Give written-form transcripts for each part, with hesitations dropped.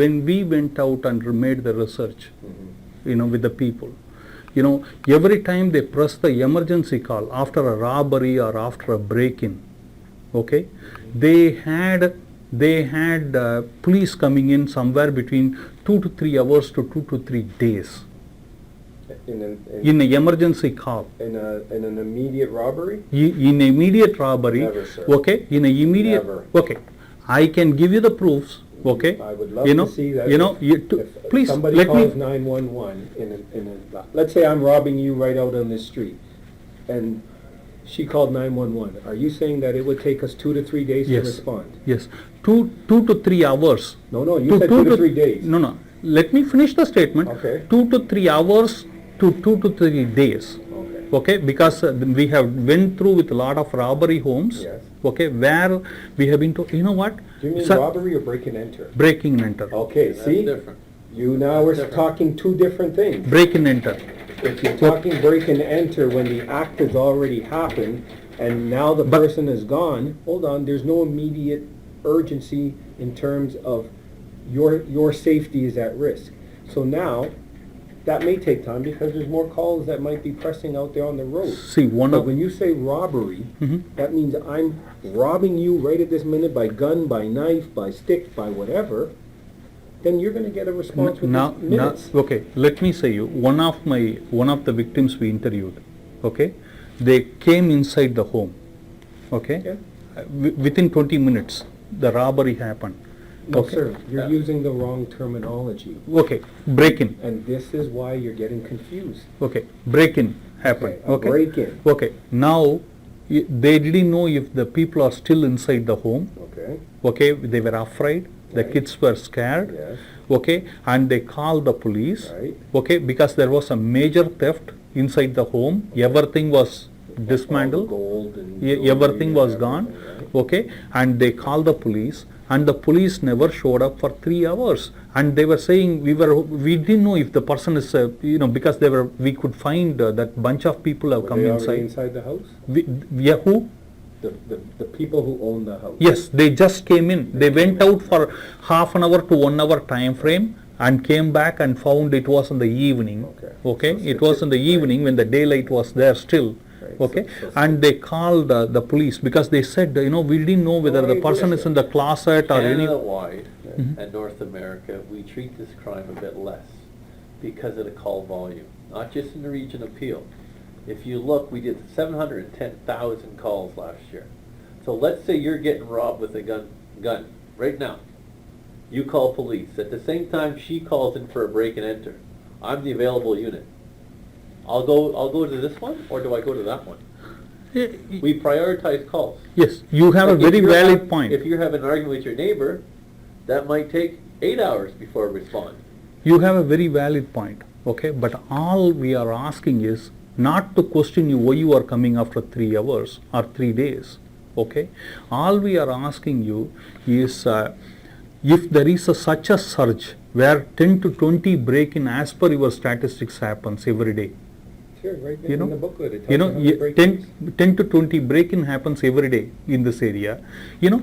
when we went out and made the research, with the people, every time they press the emergency call after a robbery or after a break-in, okay, they had police coming in somewhere between 2 to 3 hours to 2 to 3 days in an emergency call. In an immediate robbery? In immediate robbery. Never, sir. Okay, in a immediate. Never. Okay, I can give you the proofs. Okay, I would love to see that. If please somebody let calls me. 911 let's say I'm robbing you right out on the street, and she called 911. Are you saying that it would take us 2 to 3 days Yes. to respond? Yes, 2 to 3 hours. No, you said 2 to 3 days. No. Let me finish the statement. Okay. 2 to 3 hours to 2 to 3 days. Okay. Okay, because we have went through with a lot of robbery homes. Yes. Okay, where we have been to, what? Do you mean Sir, robbery or break and enter? breaking and enter. Okay, That's see? different. You now are Different. talking two different things. Break and enter. If you're talking break and enter when the act has already happened and now the But- person is gone, hold on, there's no immediate urgency in terms of your safety is at risk. So now, that may take time because there's more calls that might be pressing out there on the road. See, one But of. when you say robbery, Mhm. that means I'm robbing you right at this minute by gun, by knife, by stick, by whatever, then you're gonna get a response within Now, minutes. okay, let me say you, one of the victims we interviewed, okay, they came inside the home, okay? Yeah. Within 20 minutes, the robbery happened. No, Okay. sir, you're using the wrong terminology. Okay, break-in, And this is why you're getting confused. okay, break-in happened, A okay? break-in, Okay, now, they didn't know if the people are still inside the home, okay? okay, they were afraid, the Right. kids were scared, Yes, okay, and they called the police, right. okay, because there was a major theft inside the home, everything was dismantled, All the gold and everything jewelry was and gone, everything, right? okay, and they called the police, and the police never showed up for 3 hours, and they were saying we didn't know if the person is, because we could find that bunch of people have Were come they already inside. inside the house? Yeah, who? The people who own the house? Yes, they just came in. They went out for half an hour to 1 hour time frame and came back and found it was in the evening. Okay. Okay, So it was in the right. evening when the daylight was there still. Right, Okay, so- and they called the police because they said, we didn't know whether the Right, person is in the closet or any. Canada-wide Mhm. and North America, we treat this crime a bit less because of the call volume, not just in the region of Peel. If you look, we did 710,000 calls last year. So let's say you're getting robbed with a gun right now. You call police. At the same time, she calls in for a break and enter. I'm the available unit. I'll go to this one, or do I go to that one? We prioritize calls. Yes, you have a Like, if very you're valid hav- point. If you're having an argument with your neighbor, that might take 8 hours before we respond. You have a very valid point, okay? But all we are asking is not to question you why you are coming after 3 hours or 3 days, okay? All we are asking you is if there is such a surge where 10 to 20 break-in as per your statistics happens every day. Sure, right there You know, in the booklet, it tells you know, how many ye- break-ins. 10 to 20 break-in happens every day in this area.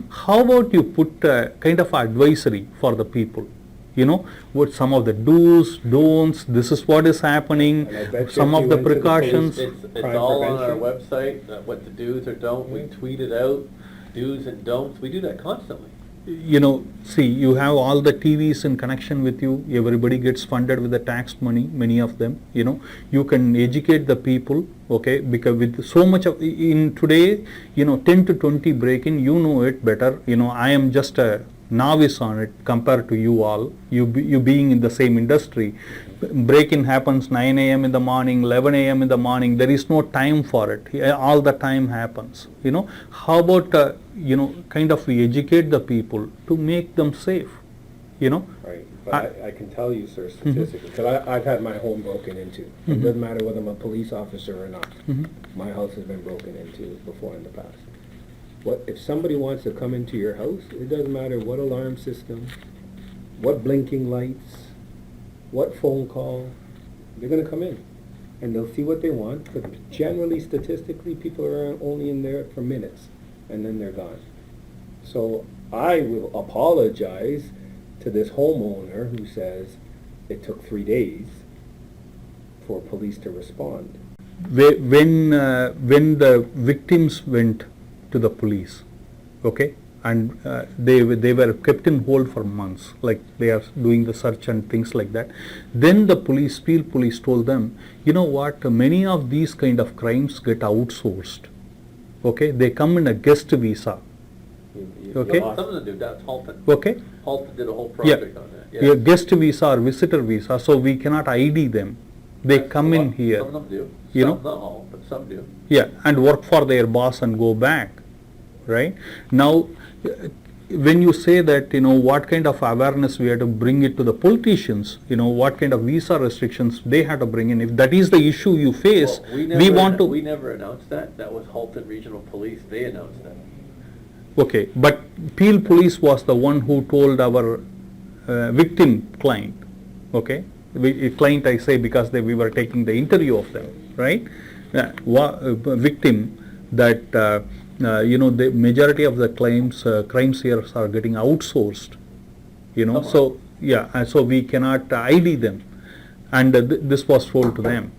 How about you put kind of advisory for the people? What some of the do's, don'ts, this is what is happening, And I bet you some if of you the went to the precautions. police- It's Crime all on our prevention. website, what the do's or don't, we Yeah. tweet it out, do's and don'ts, we do that constantly. See, you have all the TVs in connection with you, everybody gets funded with the tax money, many of them, you can educate the people, okay, because with so much of, in today, 10 to 20 break-in, you know it better, I am just a novice on it compared to you all, you being in the same industry. Break-in happens 9 a.m. in the morning, 11 a.m. in the morning, there is no time for it, all the time happens, How about, kind of we educate the people to make them safe, Right, but I can tell you, sir, statistically, because I've had my home broken into. It doesn't matter whether I'm a police officer or not. My house has been broken into before in the past. If somebody wants to come into your house, it doesn't matter what alarm system, what blinking lights, what phone call, they're gonna come in. And they'll see what they want, but generally, statistically, people are only in there for minutes, and then they're gone. So I will apologize to this homeowner who says it took 3 days for police to respond. When the victims went to the police, okay, and they were kept in hold for months, like they are doing the search and things like that. Then the Peel police told them, you know what, many of these kind of crimes get outsourced. Okay, they come in a guest visa. Okay. Some of them do, that's Halton. Okay. Halton did a whole Yeah. project on that. Yeah, guest visa or visitor visa, so we cannot ID them. They come in here. Some of them do. You Some, know? not all, but some do. Yeah, and work for their boss and go back, right? Now, when you say that, you know, what kind of awareness we have to bring it to the politicians, you know, what kind of visa restrictions they have to bring in, if that is the issue you face, Well, we we want to. We never announced that. That was Halton Regional Police. They announced that. Okay, but Peel Police was the one who told our victim client, okay? Client I say because we were taking the interview of them, right? Victim that, you know, the majority of the crimes here are getting outsourced, you know, Come on. so, yeah, and so we cannot ID them. And this was told to them,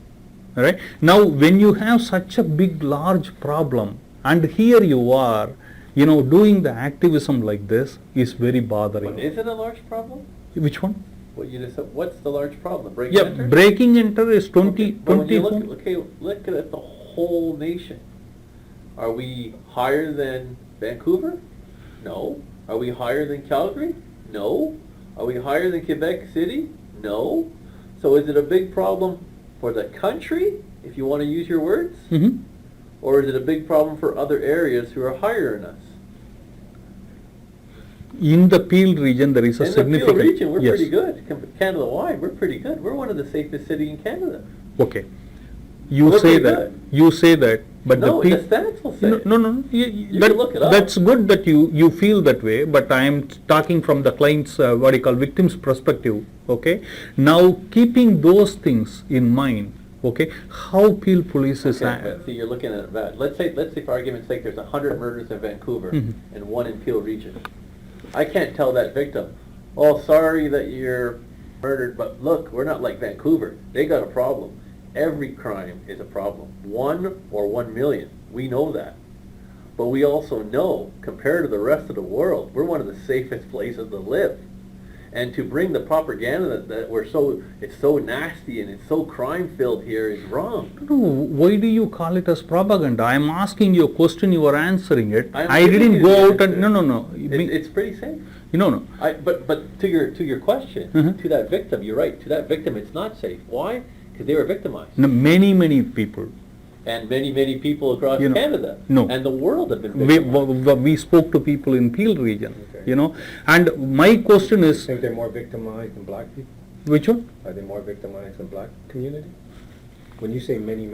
all right? Now, when you have such a big, large problem, and here you are, you know, doing the activism like this is very But bothering. is it a large problem? Which one? What you just said, what's the large problem? Break Yeah, and enter? breaking enter is 20, But when 20 you look at the whole nation, are we higher than Vancouver? No. Are we higher than Calgary? No. Are we higher than Quebec City? No. So is it a big problem for the country, if you want to use your words? Mhm. Or is it a big problem for other areas who are higher than us? In the Peel region, there is a In the significant. Peel region, we're yes. pretty good. Canada-wide, we're pretty good. We're one of the safest cities in Canada. Okay. You We're say pretty that. good. You say that, but No, the the Peel. stats will say No, it. no, no. You that, can look it up. That's good that you feel that way, but I am talking from the client's, what you call, victim's perspective, okay? Now, keeping those things in mind, okay, how Peel Police is. Okay, but see, you're looking at that. Let's say for argument's sake, there's 100 murders in Vancouver Mhm. and 1 in Peel region. I can't tell that victim, oh, sorry that you're murdered, but look, we're not like Vancouver. They got a problem. Every crime is a problem. 1 or 1 million. We know that. But we also know, compared to the rest of the world, we're one of the safest places to live. And to bring the propaganda that it's so nasty and it's so crime-filled here is wrong. No, why do you call it as propaganda? I am asking you a question, you are answering it. I'm I giving didn't you go the out and, answer. no. It's pretty safe. No. But to your question, Mhm. to that victim, you're right. To that victim, it's not safe. Why? Because they were victimized, No, many people. and many people across You know, Canada no. and the world have been We, victimized. we spoke to people in Peel region, Okay. you know, and my question You is, think they're more victimized than black people? which one? Are they more victimized than black community? When you say many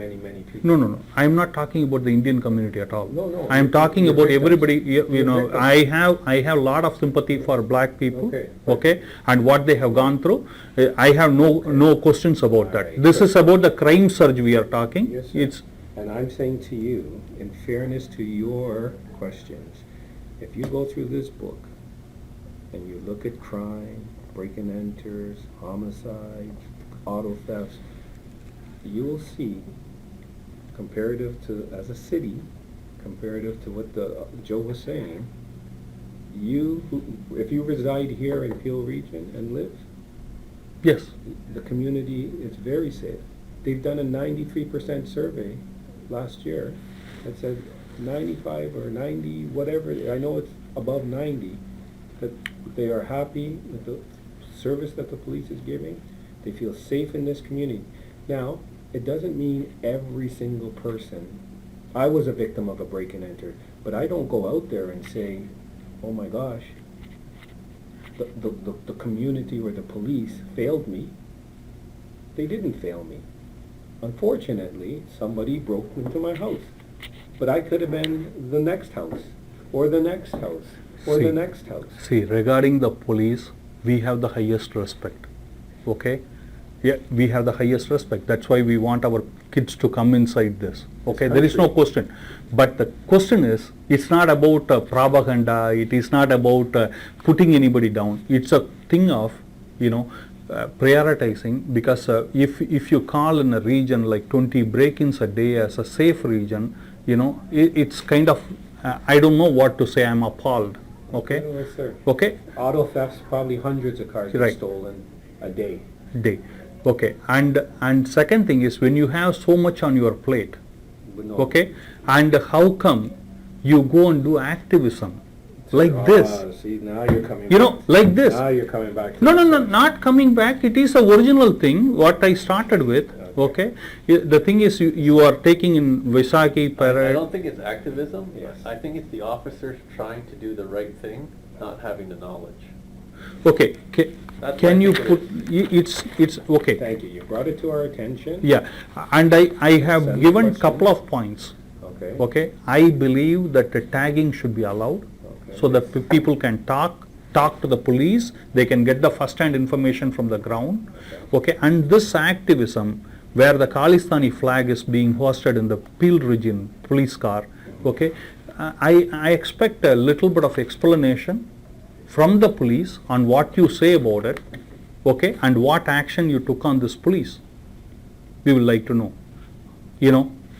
people. No. I am not talking about the Indian community at all. No, I am you're- talking you're about victims. everybody. You You're know, victims. I have a lot of sympathy for black people. Okay. Okay, and what they have gone through. I have no questions about that. Alright, This so- is about the crime surge we are talking. Yes, sir. It's And I'm saying to you, in fairness to your questions, if you go through this book and you look at crime, break and enters, homicides, auto thefts, you will see, comparative to, as a city, comparative to what Joe was saying, if you reside here in Peel region and live, yes. the community is very safe. They've done a 93% survey last year that said 95 or 90, whatever, I know it's above 90, that they are happy with the service that the police is giving. They feel safe in this community. Now, it doesn't mean every single person. I was a victim of a break and enter, but I don't go out there and say, oh my gosh, the community or the police failed me. They didn't fail me. Unfortunately, somebody broke into my house. But I could have been the next house, or the next house, or See. the next house. See, regarding the police, we have the highest respect. Okay, Yeah, we have the highest respect. That's why we want our kids to come inside this. Okay, there is no question. But the question is, it's not about propaganda. It is not about putting anybody down. It's a thing of, prioritizing, because if you call in a region like 20 break-ins a day as a safe region, it's kind of, I don't know what to say. I'm appalled. Okay. Yes, sir. Okay. Auto thefts, probably hundreds of cars get Right. stolen a day. Day. Okay. And second thing is, when you have so much on your plate, With no- okay, and how come you go and do activism like Ah, this? See, now you're coming back. Like this. Now you're coming back. to No, this. not coming back. It is a original thing, what I started with, okay? The thing is, you are taking in Vaisakhi I parade. don't think it's activism. Yes. I think it's the officers trying to do the right thing, not having the knowledge. Okay, That's can what I you think put, it's, okay. Thank you. You brought it to our attention. Yeah, and I have Send given questions. couple of points, Okay. okay? I believe that the tagging should be allowed, Okay. so that people can talk to the police, they can get the first-hand information from the ground, okay? And this activism, where the Khalistani flag is being hoisted in the Peel region police car, okay? I expect a little bit of explanation from the police on what you say about it, okay? And what action you took on this police. We would like to know.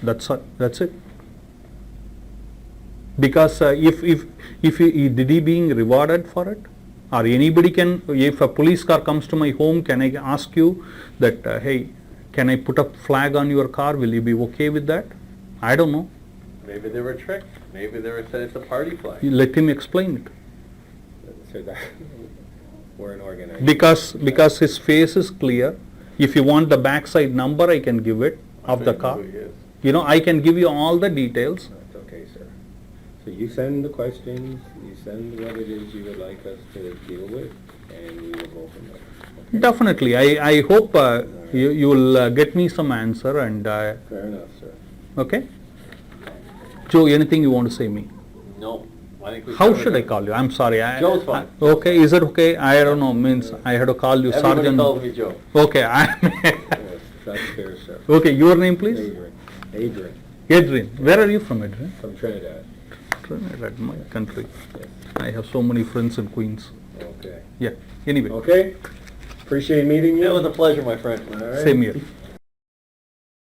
That's it. Because if did he being rewarded for it, or anybody can, if a police car comes to my home, can I ask you that, hey, can I put a flag on your car? Will you be okay with that? I don't know. Maybe they were tricked. Maybe they were said it's a party flag. You let him explain it. So that, we're an organization. Because his face is clear. If you want the backside number, I can give it of the I don't car. know who he is. I can give you all the details. That's okay, sir. So you send the questions, you send what it is you would like us to deal with, and we will go from there. Okay? Definitely. I hope you will get me some answer, and Fair enough, sir. okay. Joe, anything you want to say me? No, I think we. How covered should I it. call you? I'm sorry. Joe's fine. Okay, is it okay? I don't know. Means I had to call you Everybody Sergeant. calls me Joe. Okay. Yes, that's fair, sir. Okay. Your name, please. Adrian, Adrian. Where are you from, Adrian? from Trinidad. Trinidad, my country. Yes. I have so many friends in Queens. Okay. Yeah. Anyway, Okay. Appreciate meeting you. It was a pleasure, my friend. All right. same here.